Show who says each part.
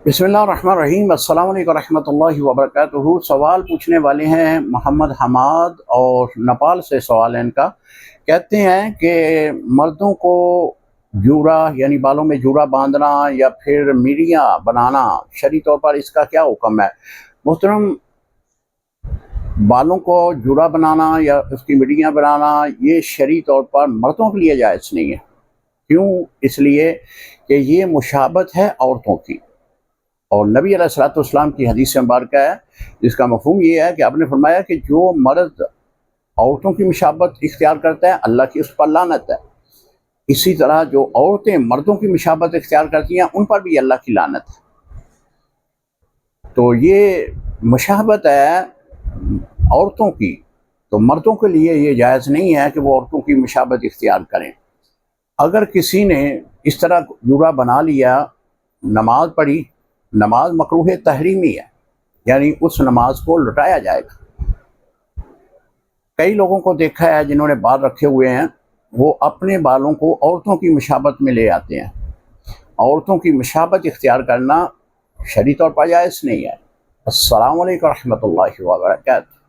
Speaker 1: बिस्मिल्लाहिर्रहमानिर्रहीम। अस्सलाम वालेकुम रहमतुल्लाहि व बरकातुहू। सवाल पूछने वाले हैं मोहम्मद हमाद और नेपाल से सवाल है इनका। कहते हैं कि मर्दों को जूड़ा यानी बालों में जूड़ा बांधना या फिर मिडियाँ बनाना शरई तौर पर इसका क्या हुक्म है? मोहतरम, बालों को जूड़ा बनाना या उसकी मिडियाँ बनाना ये शरई तौर पर मर्दों के लिए जायज़ नहीं है। क्यों? इसलिए कि ये मुशाबत है औरतों की, और नबी अलैहिस्सलाम की हदीस मुबारक है जिसका मफ़हूम ये है कि आपने फरमाया कि जो मर्द औरतों की मुशाबत इख्तियार करता है अल्लाह की उस पर लानत है। इसी तरह जो औरतें मर्दों की मुशाबत इख्तियार करती हैं उन पर भी अल्लाह की लानत है। तो ये मुशाबत है औरतों की, तो मर्दों के लिए ये जायज़ नहीं है कि वो औरतों की मुशाबत इख्तियार करें। अगर किसी ने इस तरह जूड़ा बना लिया, नमाज पढ़ी, नमाज मकरूह तहरीमी है, यानी उस नमाज को लौटाया जाएगा। कई लोगों को देखा है जिन्होंने बाल रखे हुए हैं, वो अपने बालों को औरतों की मुशाबत में ले आते हैं। औरतों की मुशाबत इख्तियार करना शरई तौर पर जायज़ नहीं है। अस्सलामु अलैकुम रहमतुल्लाहि व बरकातुहू।